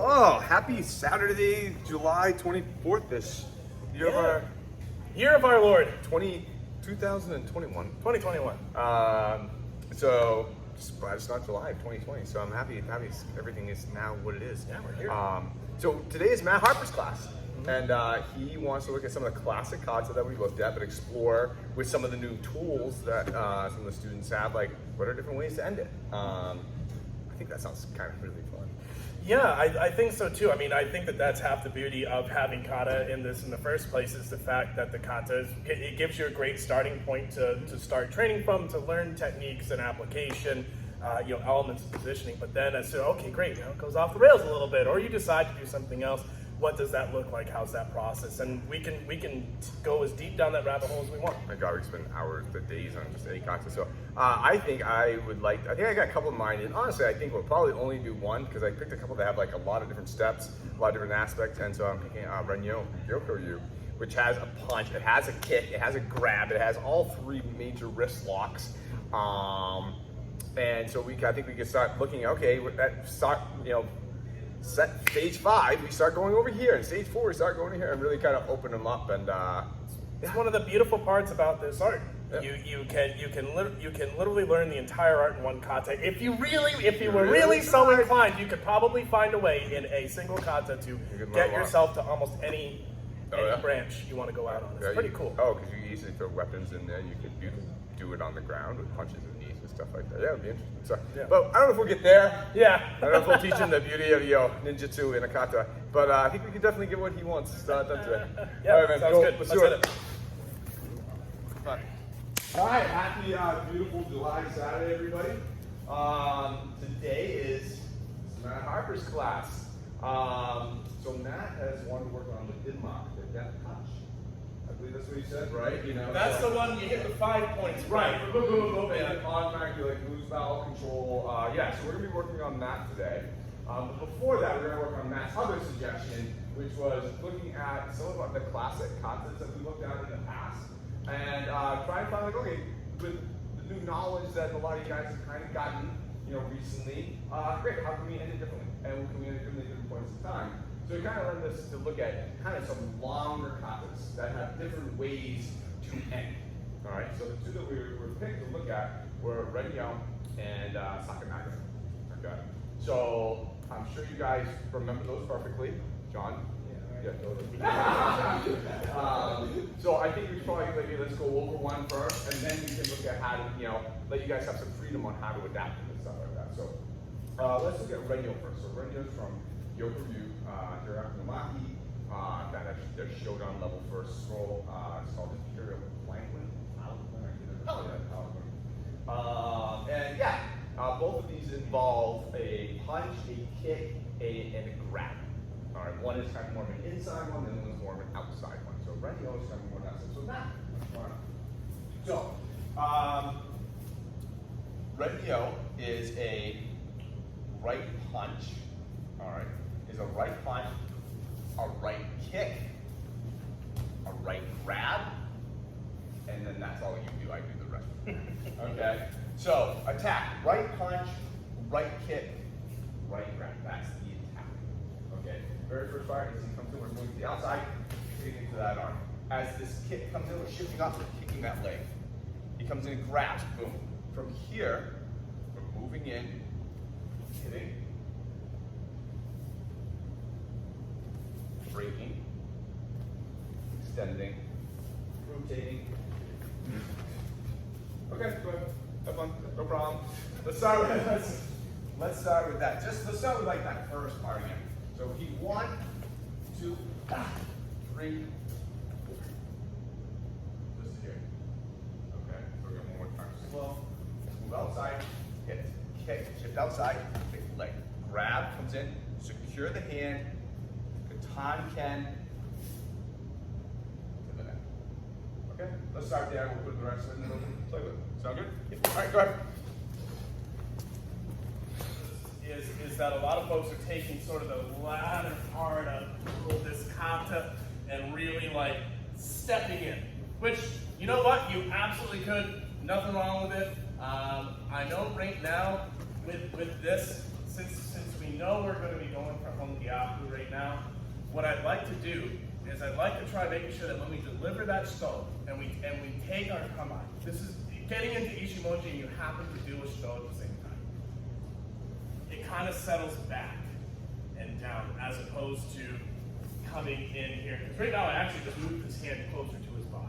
Oh, happy Saturday, July 24th, this Year of our Lord, 2021. 2021. So, just glad it's not July of 2020. So I'm happy everything is now what it is. Yeah, we're here. So today is Matt Harper's class. And he wants to look at some of the classic concepts that we looked at, but explore with some of the new tools that some of the students have, like what are different ways to end it. I think that sounds kind of really fun. Yeah, I think so too. I mean, I think that that's half the beauty of having kata in this in the first place is the fact that the kata, it gives you a great starting point to start training from, to learn techniques and application, elements of positioning. But then as to, okay, great, it goes off the rails a little bit, or you decide to do something else. What does that look like? How's that process? And we can go as deep down that rabbit hole as we want. My God, we spend hours to days on just any concept. So I think I got a couple in mind. And honestly, I think we'll probably only do one because I picked a couple that have like a lot of different steps, a lot of different aspects. And so I'm picking Renyo, which has a punch, it has a kick, it has a grab, it has all three major wrist locks. And so I think we can start looking, okay, stage 5, we start going over here, and stage 4, we start going here, and really kind of open them up. And it's one of the beautiful parts about this art. Yeah. You can literally learn the entire art in one kata. If you were really so inclined, you could probably find a way in a single kata to get yourself to almost any branch you want to go out on. It's pretty cool. Oh, because you can easily throw weapons in there. You could do it on the ground with punches and knees and stuff like that. Yeah, it'd be interesting. So, but I don't know if we'll get there. Yeah. I don't know if we'll teach him the beauty of ninjutsu in a kata. But I think we can definitely get what he wants done today. Yeah, all right, man, sounds good. Let's do it. Fun. All right, happy beautiful July Saturday, everybody. Today is Matt Harper's class. So Matt has one to work on with Denmark, the death touch. I believe that's what he said, right? That's the one you hit the 5 points. Right. Boom, boom, boom, and automatically like lose bowel control. So we're gonna be working on that today. But before that, we're gonna work on Matt's other suggestion, which was looking at some of the classic concepts that we looked at in the past, and try and find like, okay, with the new knowledge that a lot of you guys have kind of gotten, recently, great. How can we end it differently? And can we end it differently at different points in time? So we kind of learned this to look at kind of some longer katas that have different ways to end. All right, so the two that we were picked to look at were Renyo and Sakanaga. Okay, so I'm sure you guys remember those perfectly. John? Yeah, totally. So I think we should probably let's go over one first, and then we can look at how to, let you guys have some freedom on how to adapt it and stuff like that. So let's look at Renyo first. So Renyo's from Yokoryu, Hirakumaki, their Shodan level first scroll. It's called Imperial Planquin. Both of these involve a punch, a kick, and a grab. All right, one is kind of more of an inside one, and the other one's more of an outside one. So Renyo is kind of more outside. So Renyo is a right punch. All right, is a right punch, a right kick, a right grab, and then that's all you do. I do the rest. Okay, so attack, right punch, right kick, right grab. That's the attack. Okay, very first part is he comes in, we're moving to the outside, hitting into that arm. As this kick comes in, we're shifting up, we're kicking that leg. He comes in and grabs, boom. From here, we're moving in, hitting, breaking, extending, rotating. Okay, go ahead. Have fun. No problem. Let's start with that. Let's start with like that first part again. So he 1, 2, 3, 4. This is here. Okay. We're going one more time. Slow. Move outside. Hit. Kick. Shift outside. Kick leg. Grab comes in. Secure the hand. Katan Ken to the neck. Okay, let's start there. We'll put the rest in and we'll play with it. Sound good? Yeah. All right, go ahead. Is that a lot of folks are taking sort of the latter part of this kata and really like stepping in, which, you know what, you absolutely could. Nothing wrong with it. I know right now with this, since we know we're going to be going for Honggyaku right now, what I'd like to do is I'd like to try making sure that when we deliver that stone and we take our kamai, this is getting into Ishimoji and you happen to do a stone at the same time. It kind of settles back and down as opposed to coming in here. Because right now I actually just moved his hand closer to his body.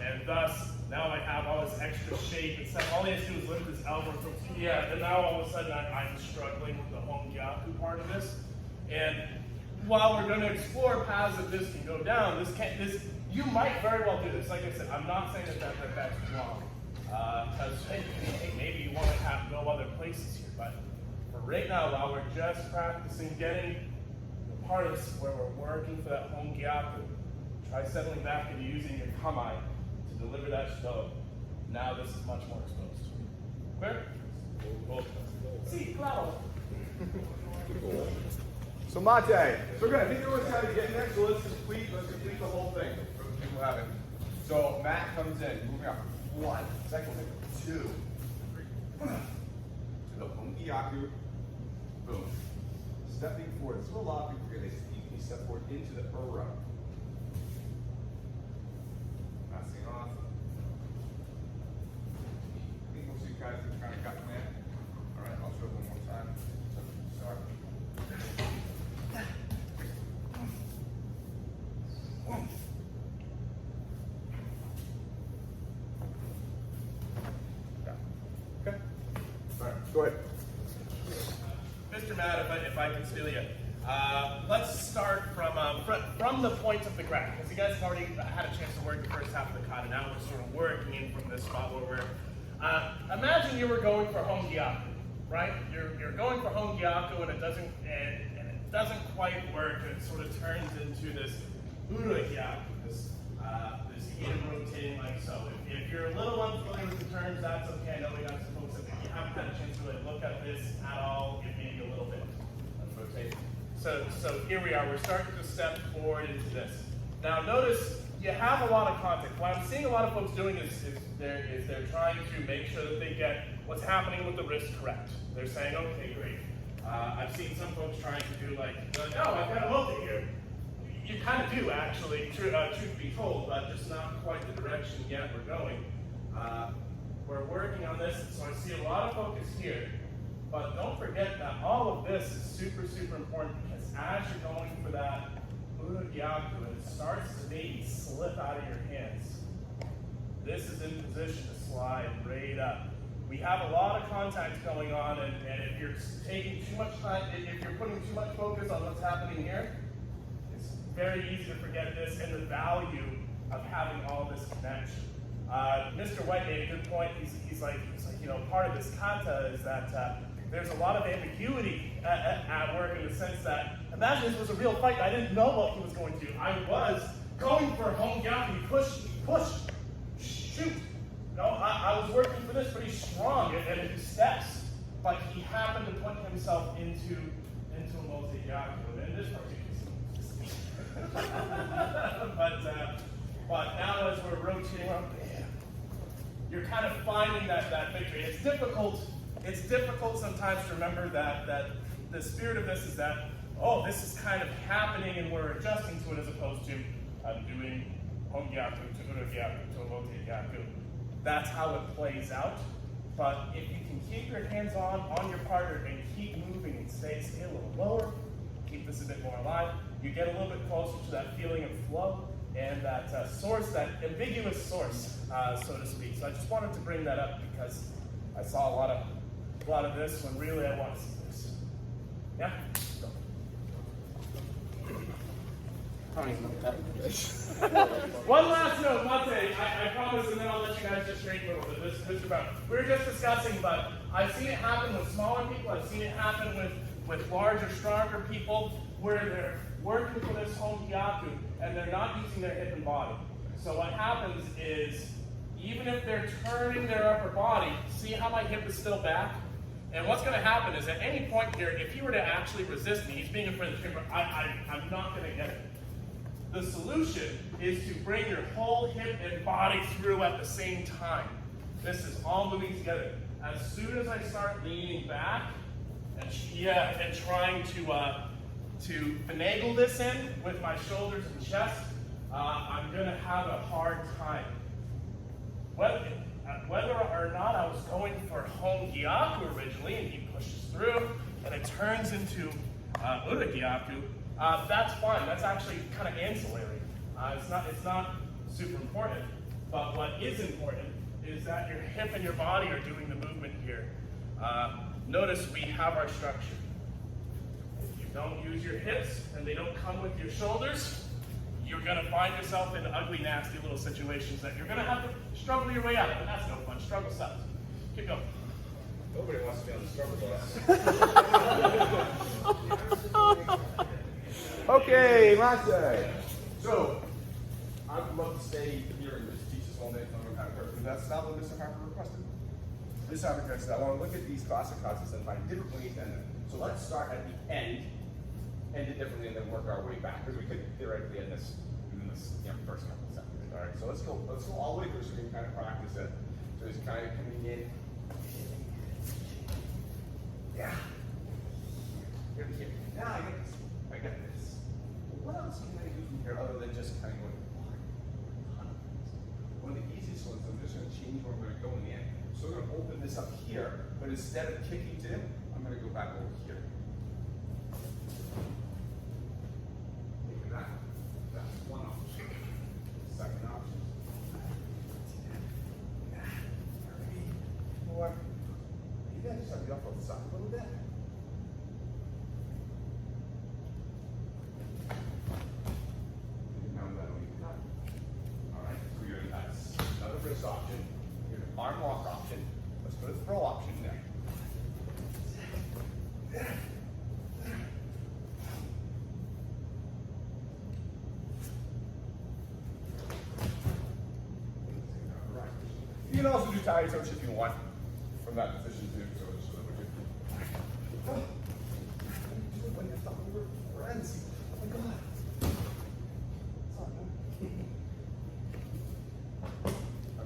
And thus, now I have all this extra shape and stuff. All he has to do is lift his elbow from here, and now all of a sudden I'm struggling with the Honggyaku part of this. And while we're going to explore paths that this can go down, you might very well do this. Like I said, I'm not saying that's wrong. Because hey, maybe you want to go other places here. But for right now, while we're just practicing getting the part of this where we're working for that Honggyaku, try settling back into using your kamai to deliver that stone. Now this is much more exposed. Clear? Sí, claro. So Mate, so good. I think everyone's kind of getting there. So let's complete the whole thing for the people who haven't. So Matt comes in, moving up 1, second, 2, 3, to the Honggyaku. Boom. Stepping forward. This is what a lot of people forget. They step forward into the ura. Passing off. I think most of you guys have kind of gotten there. All right, I'll show it one more time. So, start. Okay. All right, go ahead. Mr. Matt, if I can steal you, let's start from the point of the graph, because you guys have already had a chance to work the first half of the kata. Now we're sort of working in from this spot where we're. Imagine you were going for Honggyaku, right? You're going for Honggyaku and it doesn't quite work. It sort of turns into this Uragyaku, this hand rotating like so. If you're a little unfamiliar with the terms, that's okay. I know we got some folks that you haven't had a chance to really look at this at all. It may be a little bit. Let's rotate. So here we are. We're starting to step forward into this. Now notice you have a lot of contact. What I'm seeing a lot of folks doing is they're trying to make sure that they get what's happening with the wrist correct. They're saying, okay, great. I've seen some folks trying to do like, oh, I've got a motor here. You kind of do, actually, truth be told, but just not quite the direction yet we're going. We're working on this, so I see a lot of focus here. But don't forget that all of this is super, super important because as you're going for that Uragyaku and it starts to maybe slip out of your hands, this is in position to slide right up. We have a lot of contact going on, and if you're taking too much time, if you're putting too much focus on what's happening here, it's very easy to forget this and the value of having all this connection. Mr. White made a good point. He's like, you know, part of this kata is that there's a lot of ambiguity at work in the sense that, imagine this was a real fight and I didn't know what he was going to do. I was going for Honggyaku, push, shoot. No, I was working for this pretty strong and his steps, but he happened to put himself into a multi-yaku. And this particular but now as we're rotating around, you're kind of finding that victory. It's difficult sometimes to remember that the spirit of this is that, oh, this is kind of happening and we're adjusting to it as opposed to I'm doing Honggyaku to Uragyaku to a multi-yaku. That's how it plays out. But if you can keep your hands on your partner and keep moving and stay a little lower, keep this a bit more alive, you get a little bit closer to that feeling of flow and that source, that ambiguous source, so to speak. So I just wanted to bring that up because I saw a lot of this when really I want to see this. Yeah? Go. One last note, Mate, I promise, and then I'll let you guys just drink a little bit. This is about, we were just discussing, but I've seen it happen with smaller people, I've seen it happen with larger, stronger people, where they're working for this Honggyaku, and they're not using their hip and body. So what happens is, even if they're turning their upper body, see how my hip is still back? And what's going to happen is at any point here, if he were to actually resist me, he's being in front of the camera, I'm not going to get it. The solution is to bring your whole hip and body through at the same time. This is all moving together. As soon as I start leaning back, and trying to finagle this in with my shoulders and chest, I'm gonna have a hard time. Whether or not I was going for home gyaku originally, and he pushes through, and it turns into uda gyaku, that's fine. That's actually kind of ancillary. It's not super important. But what is important is that your hip and your body are doing the movement here. Notice we have our structure. If you don't use your hips and they don't come with your shoulders, you're going to find yourself in ugly, nasty little situations that you're going to have to struggle your way out of, and that's no fun. Struggle sucks. Keep going. Nobody wants to be on the struggle bus. Okay, Monte. So, I would love to stay here and just teach this all day from Harper, but that's not what Mr. Harper requested. Mr. Harper requested, I want to look at these classic concepts and find different ways to end them. So let's start at the end it differently, and then work our way back, because we could theoretically end this in this first couple of seconds. All right, so let's go all the way through so we can kind of practice it. So it's kind of coming in. Yeah. Here. Now I got this. What else can I do from here other than just kind of going one of the easiest ones, I'm just going to change where I'm going to go in the end. So we're going to open this up here, but instead of kicking to him, I'm going to go back over here. Taking that. That's one option. Second option. Or maybe I just have the up on the side a little bit. Option, here's an arm lock option. Let's put a throw option there. You can also do tie touch if you want from that position too. So it's what we're doing. When you thought we were friends. Oh my God.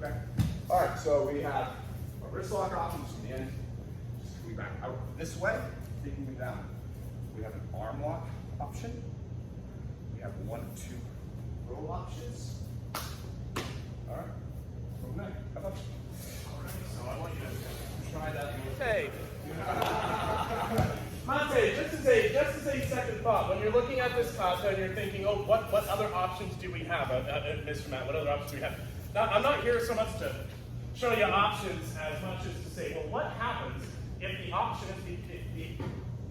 Okay. All right, so we have a wrist lock option from the end. Just coming back out this way, taking me down. We have an arm lock option. We have 1 or 2 roll options. All right. From there. How about you? All right. So I want you to try that. Hey. Monte, just as a second thought, when you're looking at this kata and you're thinking, oh, what other options do we have, Mr. Matt? What other options do we have? Now, I'm not here so much to show you options as much as to say, well, what happens if the option is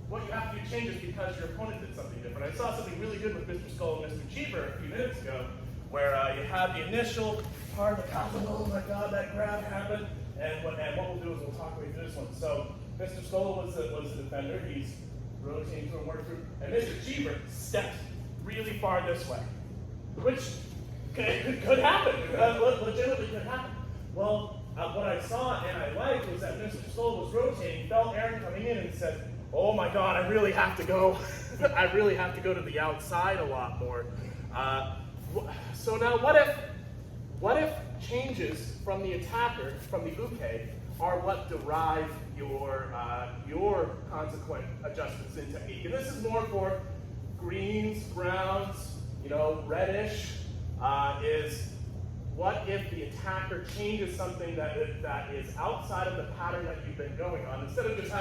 what you have to do changes because your opponent did something different? I saw something really good with Mr. Skull and Mr. Cheever a few minutes ago, where you had the initial part of the kata, oh my God, that grab happened, and what we'll do is we'll talk away through this one. So Mr. Skull was the defender. He's rotating through and working through, and Mr. Cheever stepped really far this way, which could happen. Legitimately could happen. Well, what I saw and I liked was that Mr. Stoll was rotating, felt Aaron coming in and said, oh my God, I really have to go. I really have to go to the outside a lot more. So now what if changes from the attacker, from the uke, are what derive your consequent adjustments in technique? And this is more for greens, browns, reddish, is what if the attacker changes something that is outside of the pattern that you've been going on, instead of just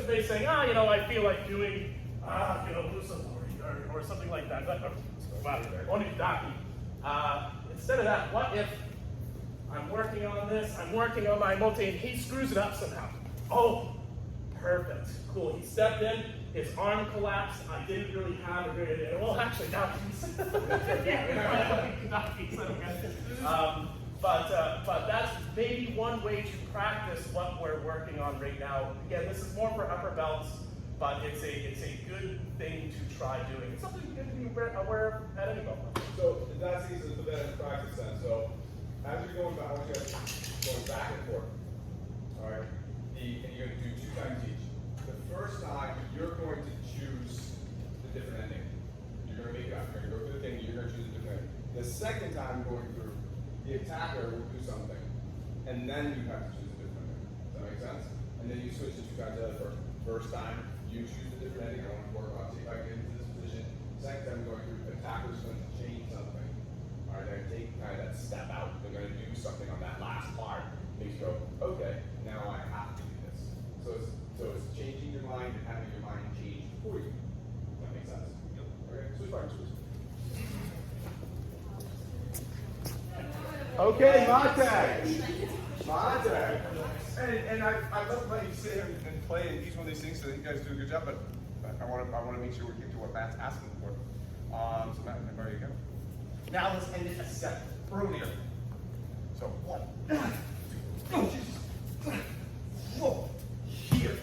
maybe saying, I feel like doing, or something like that. Instead of that, what if I'm working on this, I'm working on my multi, and he screws it up somehow? Oh, perfect, cool. He stepped in, his arm collapsed. I didn't really have a good, well, actually, now he's, but that's maybe one way to practice what we're working on right now. Again, this is more for upper belts, but it's a good thing to try doing. It's something good to be aware of at any moment. So that's easy to put that in practice then. So as you're going back, I want you guys going back and forth. All right, and you're going to do 2 times each. The first time you're going to choose the different ending. You're going to make up. You're going to go through the thing. You're going to choose a different ending. The second time going through, the attacker will do something, and then you have to choose a different ending. Does that make make sense? And then you switch the two guys out for first time, you choose a different ending. I want to work on see if I can get into this position. Second time we're going through, attacker's going to change something. All right, they're going to take kind of that step out. They're going to do something on that last part. Makes you go, okay, now I have to do this. So it's changing your mind and having your mind change for you. Does that make sense? Yep. Okay, switch partners, please. Okay, Monte. And I love letting you sit here and play and each one of these things, so that you guys do a good job. But I want to make sure we get to what Matt's asking for. So Matt, there you go. Now let's end it a step earlier. So 1, 2, oh Jesus, whoa, here.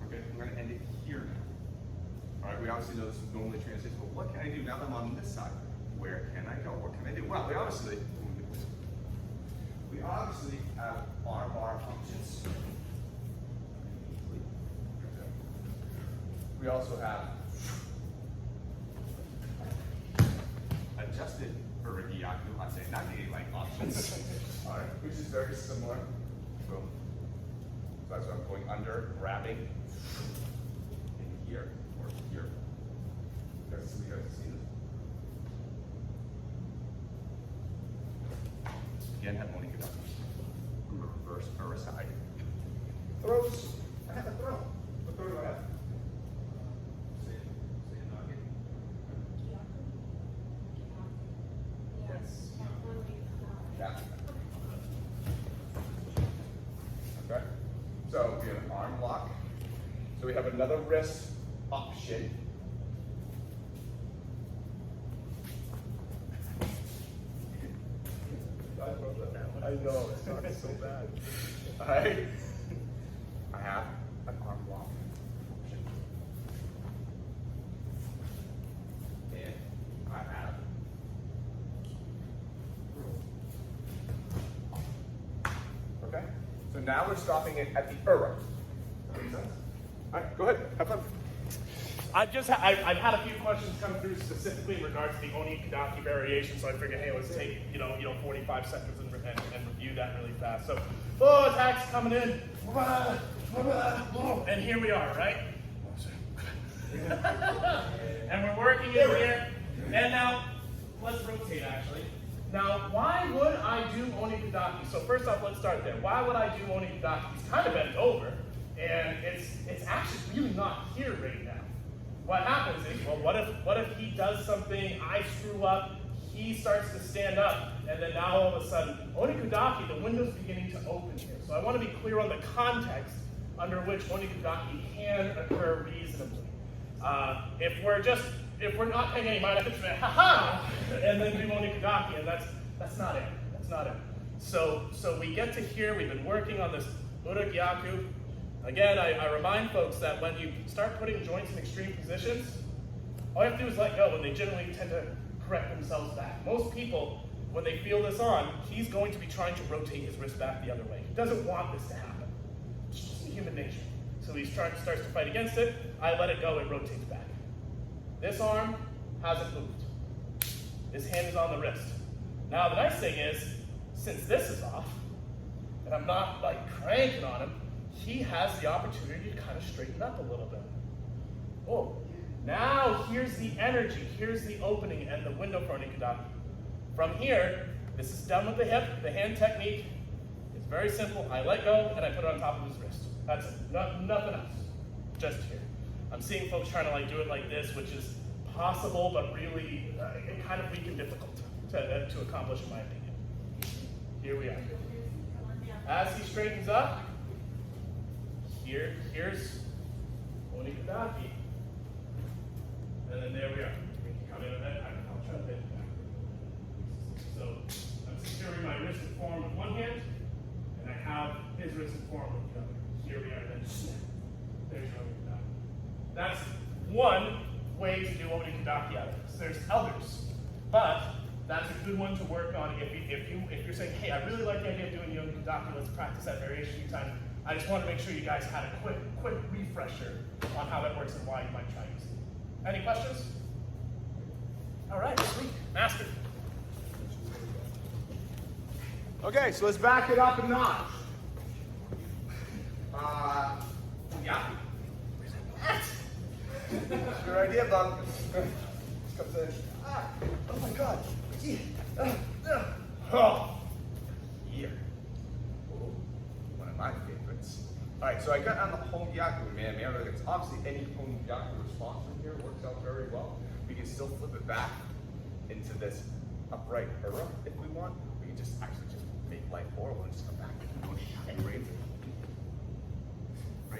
Okay, I'm going to end it here now. All right, we obviously know this normally translates, but what can I do now that I'm on this side? Where can I go? What can I do? Well, we obviously have arm bar functions. We also have adjusted Renyo, I'm saying not the like options. All right, which is very similar. Boom. So that's what I'm going under, grabbing in here or here. You guys see this? Again, have only good reverse or aside. Throws. I have a throw. What throw do I have? Say it not again. Yes. Yeah. Okay. So we have an arm lock. So we have another wrist option. I know, it's not so bad. Alright? I have an arm lock option. And I have okay? So now we're stopping it at the Ura. That makes sense? Alright, go ahead, have fun. I've had a few questions come through specifically in regards to the Oni Kadaki variation, so I figured, hey, let's take 45 seconds and review that really fast. So, attacks coming in, and here we are, right? And we're working in here, and now let's rotate actually. Now, why would I do Oni Kadaki? So first off, let's start there. Why would I do Oni Kadaki? He's kind of bent over, and it's actually really not here right now. What happens is, well, what if he does something, I screw up, he starts to stand up, and then now all of a sudden, Onikudaki, the window's beginning to open here. So I want to be clear on the context under which Onikudaki can occur reasonably. If we're not paying any mind attention to ha-ha, and then do Onikudaki, and that's not it. That's not it. So we get to here, we've been working on this Uragyaku. Again, I remind folks that when you start putting joints in extreme positions, all you have to do is let go, and they generally tend to correct themselves back. Most people, when they feel this on, he's going to be trying to rotate his wrist back the other way. He doesn't want this to happen. It's just human nature. So he starts to fight against it. I let it go, it rotates back. This arm hasn't moved. His hand is on the wrist. Now the nice thing is, since this is off, and I'm not like cranking on him, he has the opportunity to kind of straighten up a little bit. Oh, now here's the energy, here's the opening and the window for Onikudaki. From here, this is done with the hip. The hand technique is very simple. I let go and I put it on top of his wrist. That's it, nothing else, just here. I'm seeing folks trying to do it like this, which is possible, but really kind of weak and difficult to accomplish in my opinion. Here we are. As he straightens up, here's Onikudaki. And then there we are. We can come in with that. I'll try to bend it back. So I'm securing my wrist and forearm with one hand, and I have his wrist and forearm with the other. Here we are, then snap. There's your Onikudaki. That's one way to do Onikudaki out of this. There's others, but that's a good one to work on if you're saying, hey, I really like the idea of doing the Onikudaki, let's practice that variation a few times. I just want to make sure you guys had a quick refresher on how that works and why you might try using it. Any questions? All right, sweet. Master. Okay, so let's back it up a notch. Yeah. Good idea, Bob. Comes in. Oh my God. Oh. Here. Oh, one of my favorites. All right, so I got on the Hongyaku, man. It's obviously any Hongyaku response from here works out very well. We can still flip it back into this upright hura if we want. We can just actually just make life horrible and just come back and right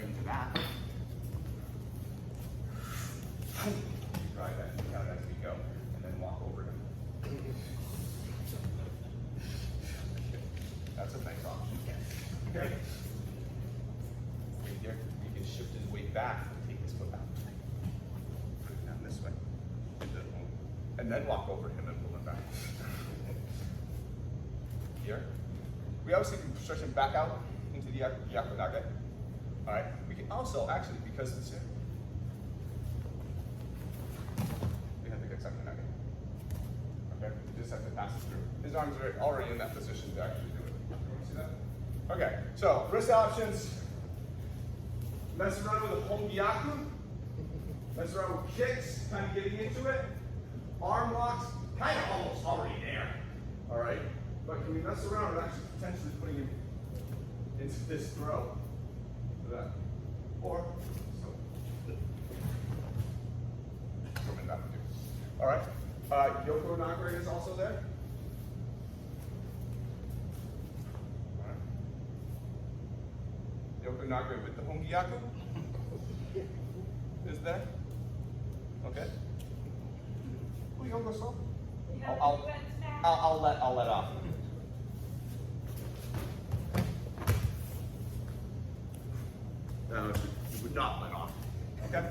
into that. Try that out as we go, and then walk over him. That's a nice option. Okay. Right here, we can shift his weight back and take his foot out. Put it down this way. And then walk over him and pull him back. Here. We obviously can stretch him back out into the yakunage. All right. We can also actually, because it's here, we have to get something out. Okay. We just have to pass it through. His arms are already in that position to actually do it. You want to see that? Okay. So wrist options. Mess around with a Hongyaku. Mess around with kicks, kind of getting into it. Arm locks, kind of almost already there. All right. But can we mess around with actually potentially putting him into this throw? That. Or so. That would do. All right. Yoko Nagare is also there. All right. Yoko Nagare with the Hongyaku is there. Okay. Well, you don't go slow. I'll let off. No, you would not let off. Okay.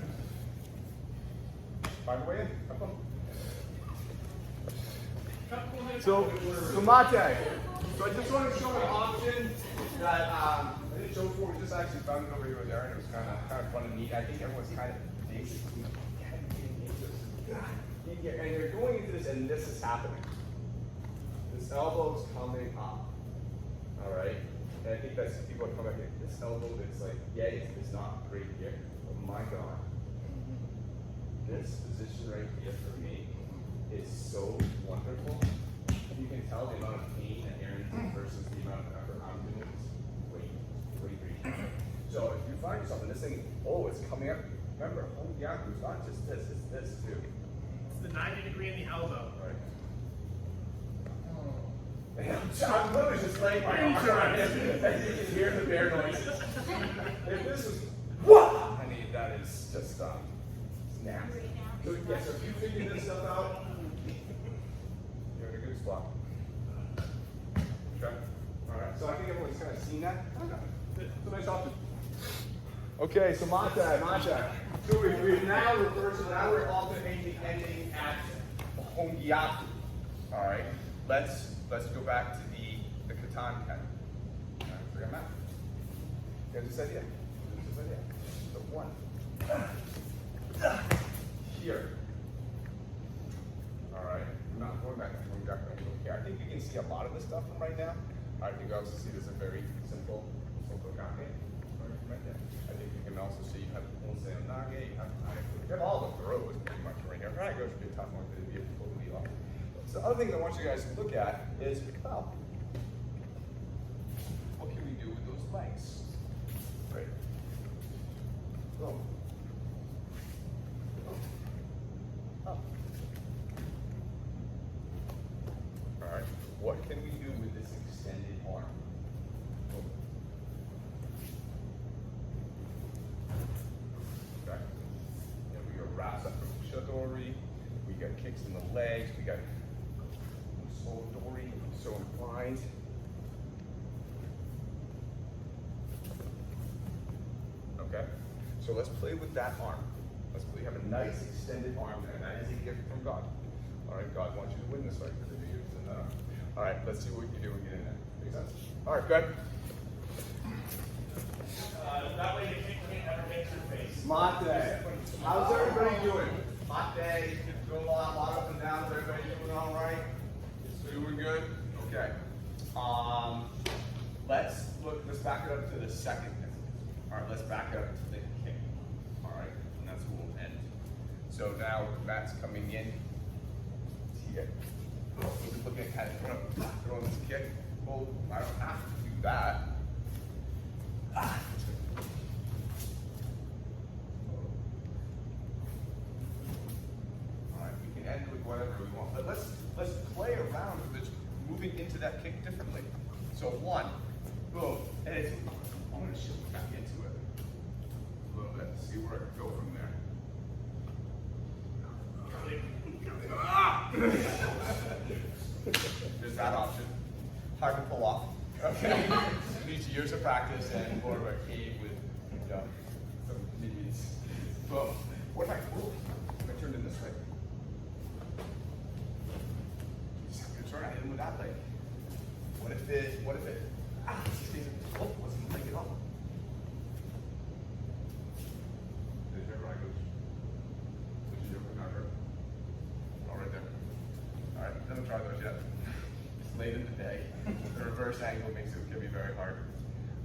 Find a way in. Come on. So mate. So I just want to show an option that I didn't show before. We just actually found it over here with Aaron. It was kind of fun and neat. I think everyone's kind of basically getting into this. And you're going into this, and this is happening. This elbow's coming up. All right. And I think that's people are coming here. This elbow is like, yeah, it's not great here. But my God. This position right here for me is so wonderful. You can tell the amount of pain that Aaron's in versus the amount of effort I'm doing is way. So if you find yourself in this thing, it's coming up. Remember, Hongyaku is not just this, it's this too. It's the 90-degree in the elbow. Right. I'm literally just laying my arms around him, and you can hear the bear noises. If this is, what? I mean, that is just nasty. So, yeah, so if you figure this stuff out, you're in a good spot. Okay? Alright, so I think everyone's kind of seen that. It's a nice option. Okay, so mate. So we've now reversed, so now we're alternating ending at the Hongyaku. Alright, let's go back to the katan ken. Alright, bring them out. You guys this idea? The one. Here. Alright, I'm not going back. I'm going back here. I think you can see a lot of this stuff from right now. Alright, you can also see this is a very simple kake. Right there. I think you can also see you have Onsei Nage, you have all the throws pretty much right here. Right, goes to be a tough one to be totally off. So the other thing I want you guys to look at is, well, what can we do with those legs? Right. So, up. All right. What can we do with this extended arm? Okay. And we got wraps up from Shadori. We got kicks in the legs. We got Dori, so inclined. Okay. So let's play with that arm. We have a nice extended arm there. That is a gift from God. All right, God wants you to win this fight because of you. All right, let's see what you do and get in there. Make sense? All right, good. That way the kick can't ever hit your face. Mate. How's everybody doing? Hot day. Doing a lot up and down. Is everybody doing all right? Doing good? Okay. Let's back it up to the second. All right, let's back up to the kick. All right, and that's where we'll end. So now Matt's coming in here. We're looking at kind of throwing this kick. Well, I don't have to do that. All right, we can end with whatever we want, but let's play around with moving into that kick differently. So one, boom, and it's, I'm gonna shift back into it a little bit, see where I can go from there. There's that option. Hard to pull off. Okay. Needs years of practice and more of a cave with some minions. Boom. What if I turned it this way? Just have to turn. I hit him with that leg. What if it wasn't like it all? Did you ever like it? Did you ever not hurt? All right there. All right, haven't tried those yet. It's late in the day. The reverse angle makes it can be very hard.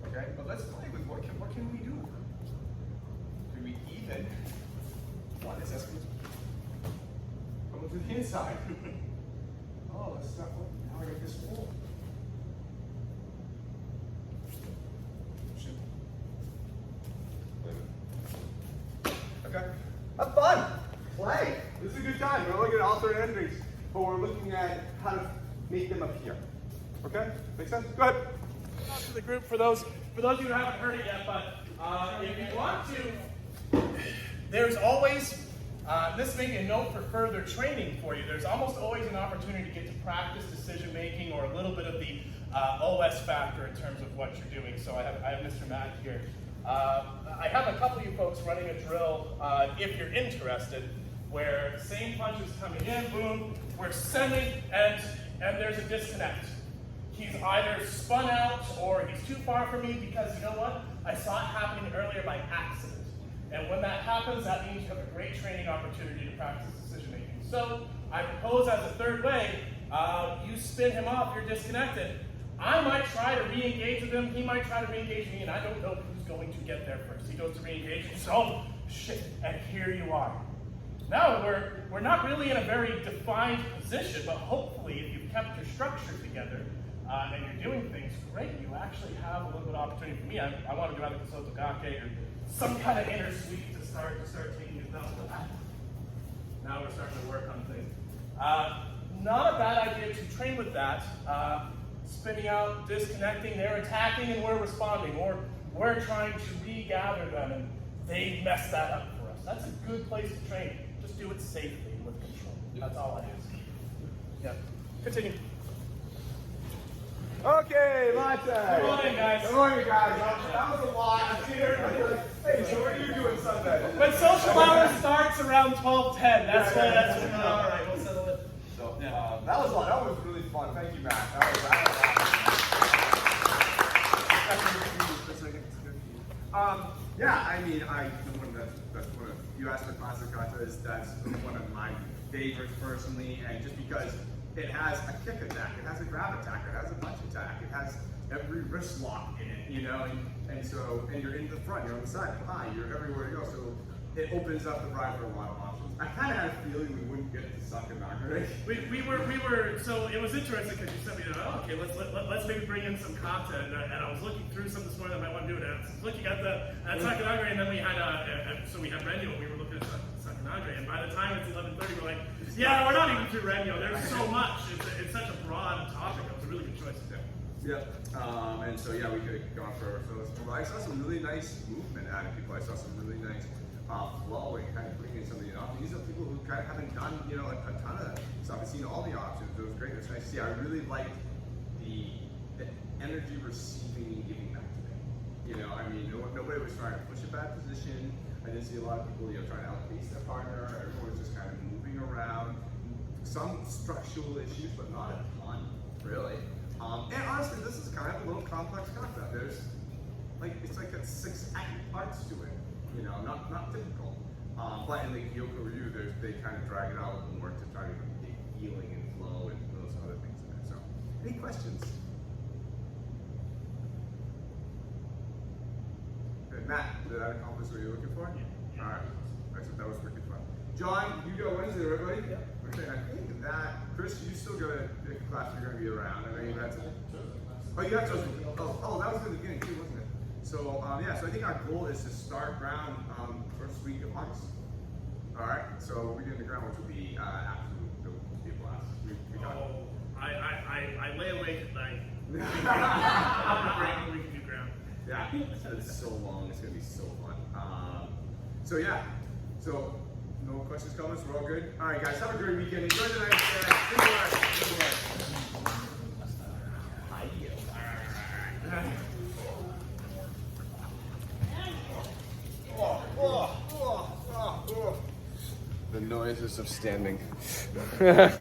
Okay, but let's play with what can we do? Can we even? One is that's coming to the inside. Oh, let's stop. Now I got this wall. Okay. Have fun. Play. This is a good time. We're looking at alternate endings, but we're looking at how to make them appear. Okay? Make sense? Go ahead. To the group for those of you who haven't heard it yet, but if you want to, there's always this may be a note for further training for you. There's almost always an opportunity to get to practice decision making or a little bit of the OS factor in terms of what you're doing. So I have Mr. Matt here. I have a couple of you folks running a drill, if you're interested, where same punch is coming in, boom, we're sending, and there's a disconnect. He's either spun out or he's too far from me because, you know what, I saw it happening earlier by accident. And when that happens, that means you have a great training opportunity to practice decision making. So I propose as a third way, you spin him off, you're disconnected. I might try to re-engage with him, he might try to re-engage me, and I don't know who's going to get there first. He goes to re-engage, and so, shit, and here you are. Now we're not really in a very defined position, but hopefully if you've kept your structure together, and you're doing things great, you actually have a little bit of opportunity for me. I want to do either Kosotogake or some kind of inner sweep to start taking it down. Now we're starting to work on things. Not a bad idea to train with that. Spinning out, disconnecting, they're attacking and we're responding, or we're trying to regather them and they mess that up for us. That's a good place to train. Just do it safely and with control. That's all it is. Yeah. Continue. Okay, my time. Good morning, guys. Good morning, guys. That was a lot. I see everybody like, hey, so what are you doing Sunday? When social hour starts around 12:10, that's what all right, we'll settle it. So, that was a lot. That was really fun. Thank you, Matt. That was yeah, I mean, that's one of, you asked for classic katas, that's one of my favorites personally, and just because it has a kick attack, it has a grab attack, it has a punch attack, it has every wrist lock in it, you know, and you're in the front, you're on the side, behind, you're everywhere you go, so it opens up the ride for a lot of options. I kind of had a feeling we wouldn't get to Sakanagare. We were, so it was interesting because you sent me, okay, let's maybe bring in some kata, and I was looking through some this morning that I might want to do it. I was looking at Sakanagare, and then we had Renyo, and we were looking at Sakanagare, and by the time it's 11:30, we're like, yeah, we're not even through Renyo. There's so much. It's such a broad topic. It was a really good choice. Yeah. And so yeah, we could have gone for so I saw some really nice movement out of people. I saw some really nice flow and kind of bringing in some of the options. These are people who kind of haven't done, you know, a ton of stuff. I've seen all the options. It was great. It was nice to see. I really liked the energy receiving and giving back to me. You know, I mean, nobody was trying to push a bad position. I didn't see a lot of people, you know, trying to outpace their partner. Everyone was just kind of moving around. Some structural issues, but not a ton, really. And honestly, this is kind of a little complex concept. There's it's like got 6 parts to it. You know, not typical. But in the Kyoko review, they kind of drag it out a little more to try to get healing and flow and those other things in it. So, any questions? Good. good. Matt, did that accomplish what you're looking for? Yeah. All right. Excellent. That was wicked fun. John, you go Wednesday, everybody? Yep. Okay, I think that, Chris, you still got to pick a class you're going to be around. I know you had to. Oh, you have chosen. Oh, that was in the beginning too, wasn't it? So, yeah, so I think our goal is to start ground first week of August. All right, so we're doing the ground, which will be absolute, it will be a blast. We got it. I lay awake at night. We can do ground. Yeah, it's so long. It's gonna be so fun. So yeah, so no questions, comments. We're all good. All right, guys, have a great weekend. Enjoy the night. Good work. Good work. The noises of standing.